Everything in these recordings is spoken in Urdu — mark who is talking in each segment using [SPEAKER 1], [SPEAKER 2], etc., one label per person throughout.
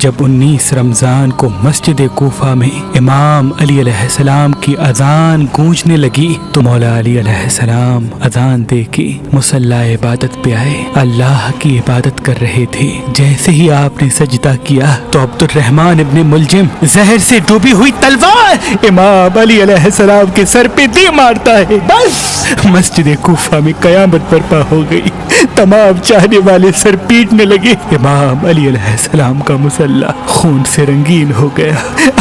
[SPEAKER 1] جب 19 رمضان کو مسجد کوفہ میں امام علی علیہ السلام کی اذان گونجنے لگی تو مولا علی علیہ السلام اذان دے کے مصلی عبادت پہ آئے، اللہ کی عبادت کر رہے تھے۔ جیسے ہی آپ نے سجدہ کیا تو عبد الرحمن ابن ملجم زہر سے ڈوبی ہوئی تلوار امام علی علیہ السلام کے سر پہ دے مارتا ہے۔ بس مسجد کوفہ میں قیامت برپا ہو گئی، تمام چاہنے والے سر پیٹنے لگے۔ امام علی علیہ السلام کا مصلی خون سے رنگین ہو گیا،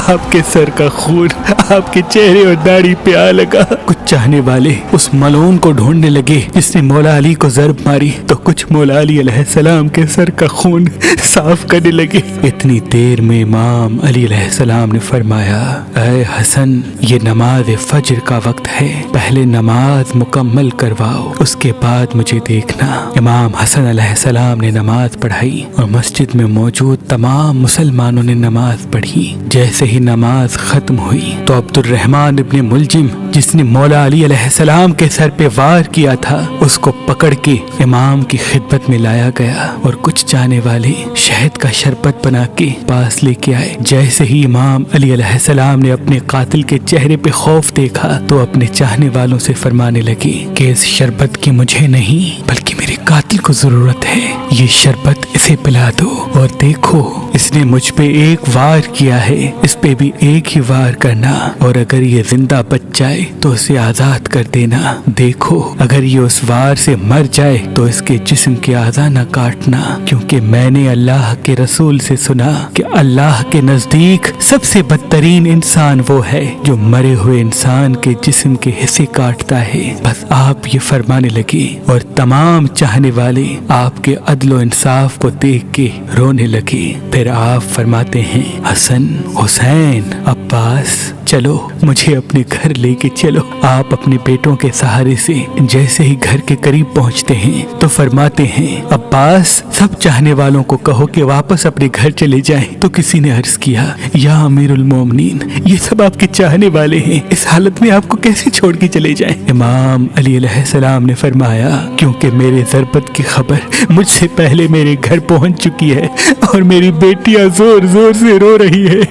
[SPEAKER 1] آپ کے سر کا خون آپ کے چہرے اور داڑھی پہ آ لگا۔ کچھ چاہنے والے اس ملعون کو ڈھونڈنے لگے جس نے مولا علی کو ضرب ماری، تو کچھ مولا علی علیہ السلام کے سر کا خون صاف کرنے لگے۔ اتنی دیر میں امام علی علیہ السلام نے فرمایا، اے حسن، یہ نماز فجر کا وقت ہے، پہلے نماز مکمل کرواؤ، اس کے بعد مجھے دیکھنا۔ امام حسن علیہ السلام نے نماز پڑھائی اور مسجد میں موجود تمام مسلمانوں نے نماز پڑھی۔ جیسے ہی نماز ختم ہوئی تو عبد الرحمن ابن ملجم جس نے مولا علی علیہ السلام کے سر پہ وار کیا تھا، اس کو پکڑ کے امام کی خدمت میں لایا گیا اور کچھ چاہنے والے شہد کا شربت بنا کے پاس لے کے آئے۔ جیسے ہی امام علی علیہ السلام نے اپنے قاتل کے چہرے پہ خوف دیکھا تو اپنے چاہنے والوں سے فرمانے لگے کہ اس شربت کی مجھے نہیں بلکہ میرے قاتل کو ضرورت ہے، یہ شربت اسے پلا دو، اور دیکھو اس نے مجھ پہ ایک وار کیا ہے، اس پہ بھی ایک ہی وار کرنا، اور اگر یہ زندہ بچ جائے تو اسے آزاد کر دینا۔ دیکھو اگر یہ اس وار سے مر جائے تو اس کے جسم کے اعضاء نہ کاٹنا، کیونکہ میں نے اللہ کے رسول سے سنا کہ اللہ کے نزدیک سب سے بدترین انسان وہ ہے جو مرے ہوئے انسان کے جسم کے حصے کاٹتا ہے۔ بس آپ یہ فرمانے لگے اور تمام چاہنے والے آپ کے عدل و انصاف کو دیکھ کے رونے لگے۔ پھر آپ فرماتے ہیں، حسن، حسین، عباس، چلو مجھے اپنے گھر لے کے چلو۔ آپ اپنے بیٹوں کے سہارے سے جیسے ہی گھر کے قریب پہنچتے ہیں تو فرماتے ہیں، عباس، سب چاہنے والوں کو کہو کہ واپس اپنے گھر چلے جائیں۔ تو کسی نے عرض کیا، یا امیر المومنین، یہ سب آپ کے چاہنے والے ہیں، اس حالت میں آپ کو کیسے چھوڑ کے چلے جائیں؟ امام علی علیہ السلام نے فرمایا، کیونکہ میرے ضربت کی خبر مجھ سے پہلے میرے گھر پہنچ چکی ہے اور میری بیٹیاں زور زور سے رو رہی ہے۔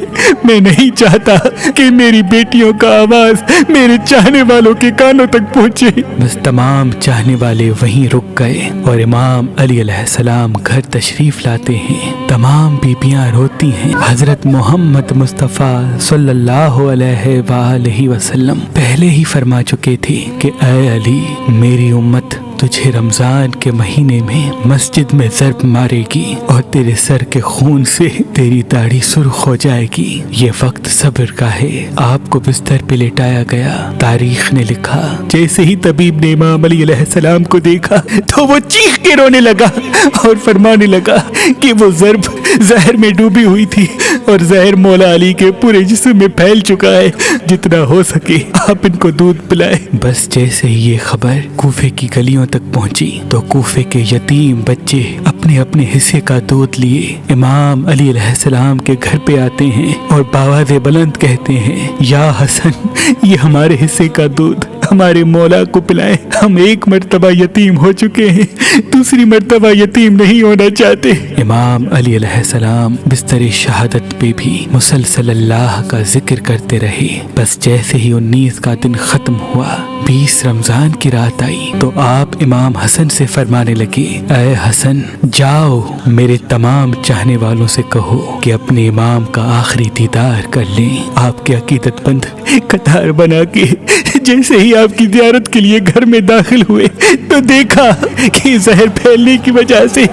[SPEAKER 1] میں نہیں چاہتا کہ میری بیٹیوں کا آواز میرے چاہنے والوں کے کانوں تک پہنچے۔ بس تمام چاہنے والے وہیں رک گئے اور امام علی علیہ السلام گھر تشریف لاتے ہیں۔ تمام بیبیاں روتی ہیں۔ حضرت محمد مصطفیٰ صلی اللہ علیہ وآلہ وسلم پہلے ہی فرما چکے تھے کہ اے علی، میری امت تجھے رمضان کے مہینے میں مسجد میں ضرب مارے گی اور تیرے سر کے خون سے تیری داڑھی سرخ ہو جائے گی۔ یہ وقت صبر کا ہے۔ آپ کو بستر پہ لٹایا گیا۔ تاریخ نے لکھا، جیسے ہی طبیب نے امام علی علیہ السلام کو دیکھا تو وہ چیخ کے رونے لگا اور فرمانے لگا کہ وہ ضرب زہر میں ڈوبی ہوئی تھی اور زہر مولا علی کے پورے جسم میں پھیل چکا ہے، جتنا ہو سکے آپ ان کو دودھ پلائے۔ بس جیسے ہی یہ خبر کوفے کی گلیوں تک پہنچی تو کوفے کے یتیم بچے اپنے اپنے حصے کا دودھ لیے امام علی علیہ السلام کے گھر پہ آتے ہیں اور بآواز بلند کہتے ہیں، یا حسن، یہ ہمارے حصے کا دودھ ہمارے مولا کو پلائیں، ہم ایک مرتبہ یتیم ہو چکے ہیں، دوسری مرتبہ یتیم نہیں ہونا چاہتے۔ امام علی علیہ السلام بستر شہادت پہ بھی مسلسل اللہ کا ذکر کرتے رہے۔ بس جیسے ہی 19 کا دن ختم ہوا، 20 رمضان کی رات آئی تو آپ امام حسن سے فرمانے لگے، اے حسن، جاؤ میرے تمام چاہنے والوں سے کہو کہ اپنے امام کا آخری دیدار کر لیں۔ آپ کے عقیدت مند قطار بنا کے جیسے ہی آپ کی زیارت کے لیے گھر میں داخل ہوئے تو دیکھا کہ زہر پھیلنے کی وجہ سے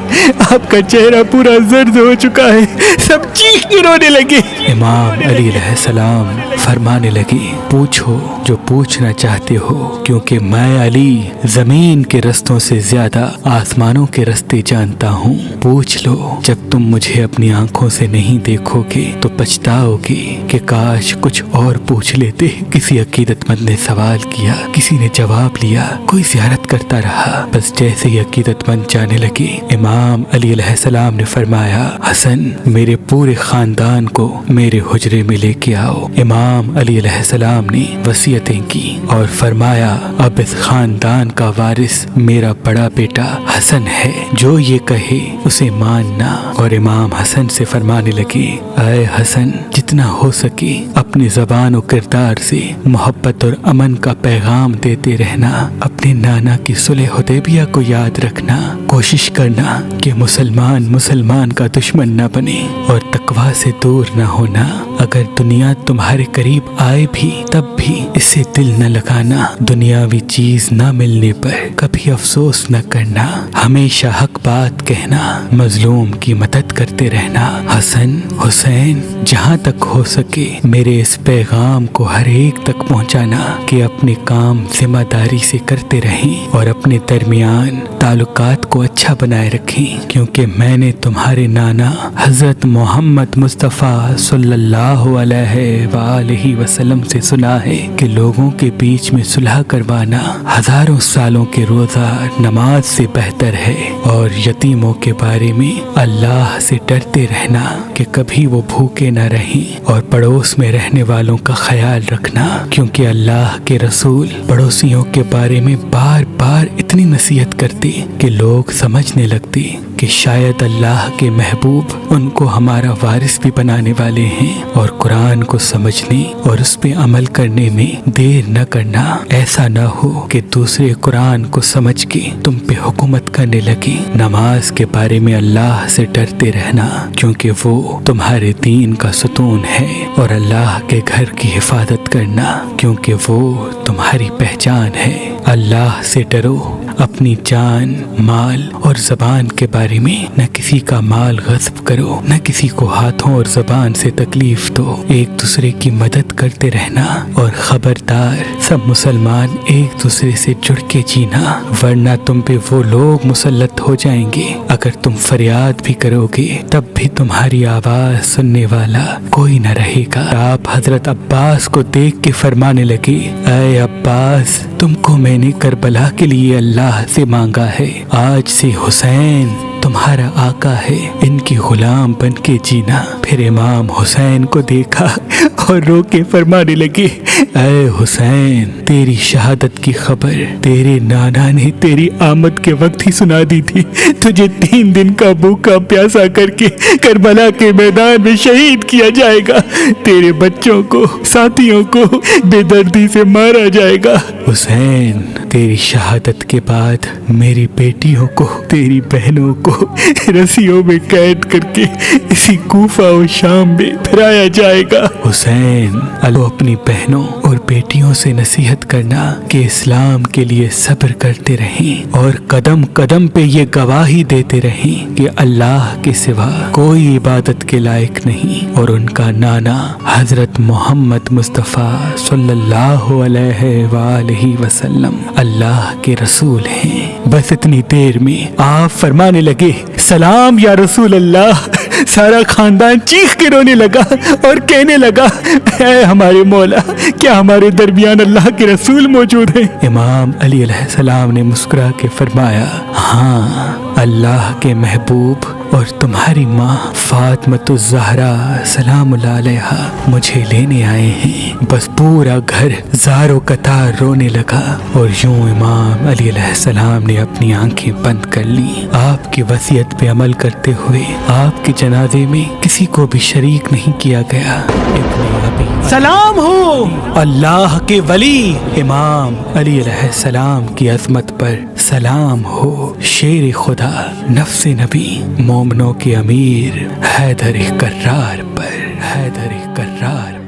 [SPEAKER 1] آپ کا چہرہ پورا زرد ہو چکا ہے۔ سب چیخ کے رونے لگے۔ امام علی علیہ السلام فرمانے لگے، پوچھو جو پوچھنا چاہتے ہو، کیونکہ میں علی زمین کے رستوں سے زیادہ آسمانوں کے رستے جانتا ہوں۔ پوچھ لو، جب تم مجھے اپنی آنکھوں سے نہیں دیکھو گے تو پچھتاؤ گے کہ کاش کچھ اور پوچھ لیتے۔ کسی عقیدت مند نے سوال کیا، کسی نے جواب لیا، کوئی زیارت کرتا رہا۔ رہا۔ بس جیسے ہی عقیدت مند جانے لگے، امام علی علیہ السلام نے فرمایا، حسن میرے پورے خاندان کو میرے حجرے میں لے کے آؤ۔ امام علی علیہ السلام نے وصیتیں کی اور فرمایا، اب اس خاندان کا وارث میرا بڑا بیٹا حسن ہے، جو یہ کہے اسے ماننا۔ اور امام حسن سے فرمانے لگے، اے حسن، جتنا ہو سکے اپنی زبان و کردار سے محبت اور امن کا پیغام دیتے رہنا۔ اپنے نانا کی صلح حدیبیہ کو یاد رکھنا، کوشش کرنا کہ مسلمان کا دشمن نہ بنے اور تقویٰ سے دور نہ ہونا۔ اگر دنیا تمہارے قریب آئے بھی تب بھی اس سے دل نہ لگانا۔ دنیاوی چیز نہ ملنے پر کبھی افسوس نہ کرنا، ہمیشہ حق بات کہنا، مظلوم کی مدد کرتے رہنا۔ حسن، حسین، جہاں تک ہو سکے میرے اس پیغام کو ہر ایک تک پہنچانا کہ اپنے کام ذمہ داری سے کرتے رہیں اور اپنے درمیان تعلقات کو اچھا بنائے رکھیں، کیونکہ میں نے تمہارے نانا حضرت محمد مصطفیٰ صلی اللہ علیہ وآلہ وسلم سے سنا ہے کہ لوگوں کے بیچ میں صلح کروانا ہزاروں سالوں کے روزہ نماز سے بہتر ہے، اور یتیموں کے بارے میں اللہ سے ڈرتے رہنا کہ کبھی وہ بھوکے نہ رہیں، اور پڑوس میں رہنے والوں کا خیال رکھنا، کیونکہ اللہ کے رسول پڑوسیوں کے بارے میں بار بار اتنی نصیحت کرتے کہ لوگ سمجھنے لگتے کہ شاید اللہ کے محبوب ان کو ہمارا وارث بھی بنانے والے ہیں، اور قرآن کو سمجھنے اور اس پہ عمل کرنے میں دیر نہ کرنا۔ ایسا نہ ہو کہ دوسرے قرآن کو سمجھ کے تم پہ حکومت کرنے لگے۔ نماز کے بارے میں اللہ سے ڈرتے رہنا، کیونکہ وہ تمہارے دین کا ستون ہے، اور اللہ کے گھر کی حفاظت کرنا، کیونکہ وہ تمہاری پہچان ہے۔ اللہ سے ڈرو، اپنی جان، مال اور زبان کے بارے میں نہ کسی کا مال غصب کرو، نہ کسی کو ہاتھوں اور زبان سے تکلیف دو، ایک دوسرے کی مدد کرتے رہنا، اور خبردار سب مسلمان ایک دوسرے سے جڑ کے جینا، ورنہ تم پہ وہ لوگ مسلط ہو جائیں گے۔ اگر تم فریاد بھی کرو گے تب بھی تمہاری آواز سننے والا کوئی نہ رہے گا۔ آپ حضرت عباس کو دیکھ کے فرمانے لگے، اے عباس، تم کو میں نے کربلا کے لیے اللہ سے مانگا ہے، آج سے حسین تمہارا آقا ہے، ان کی غلام بن کے جینا۔ پھر امام حسین کو دیکھا اور رو کے فرمانے لگے، اے حسین، تیری شہادت کی خبر تیرے نانا نے تیری آمد کے وقت ہی سنا دی تھی، تجھے 3 دن کا بھوکا پیاسا کر کے کربلا کے میدان میں شہید کیا جائے گا، تیرے بچوں کو، ساتھیوں کو بے دردی سے مارا جائے گا۔ حسین، تیری شہادت کے بعد میری بیٹیوں کو، تیری بہنوں کو رسیوں میں قید کر کے اسی کوفہ و شام میں پھرایا جائے گا۔ حسین، اللہ اپنی بہنوں اور بیٹیوں سے نصیحت کرنا کہ اسلام کے لیے صبر کرتے رہیں، اور قدم قدم پہ یہ گواہی دیتے رہیں کہ اللہ کے سوا کوئی عبادت کے لائق نہیں، اور ان کا نانا حضرت محمد مصطفیٰ صلی اللہ علیہ وآلہ وسلم اللہ کے رسول ہیں۔ بس اتنی دیر میں آپ فرمانے لگے، سلام یا رسول اللہ۔ سارا خاندان چیخ کے رونے لگا اور کہنے لگا، اے ہمارے مولا، کیا ہمارے درمیان اللہ کے رسول موجود ہیں؟ امام علی علیہ السلام نے مسکرا کے فرمایا، ہاں، اللہ کے محبوب اور تمہاری ماں فاطمۃ الزہرا سلام اللہ علیہا مجھے لینے آئے ہیں۔ بس پورا گھر زار و قطار رونے لگا، اور یوں امام علی علیہ السلام نے اپنی آنکھیں بند کر لی۔ آپ کی وصیت پہ عمل کرتے ہوئے آپ کے جنازے میں کسی کو بھی شریک نہیں کیا گیا۔ سلام ہو اللہ کے ولی امام علی علیہ السلام کی عظمت پر، سلام ہو شیر خدا نفس نبی مومنوں کے امیر حیدر کرار پر، حیدر کرار۔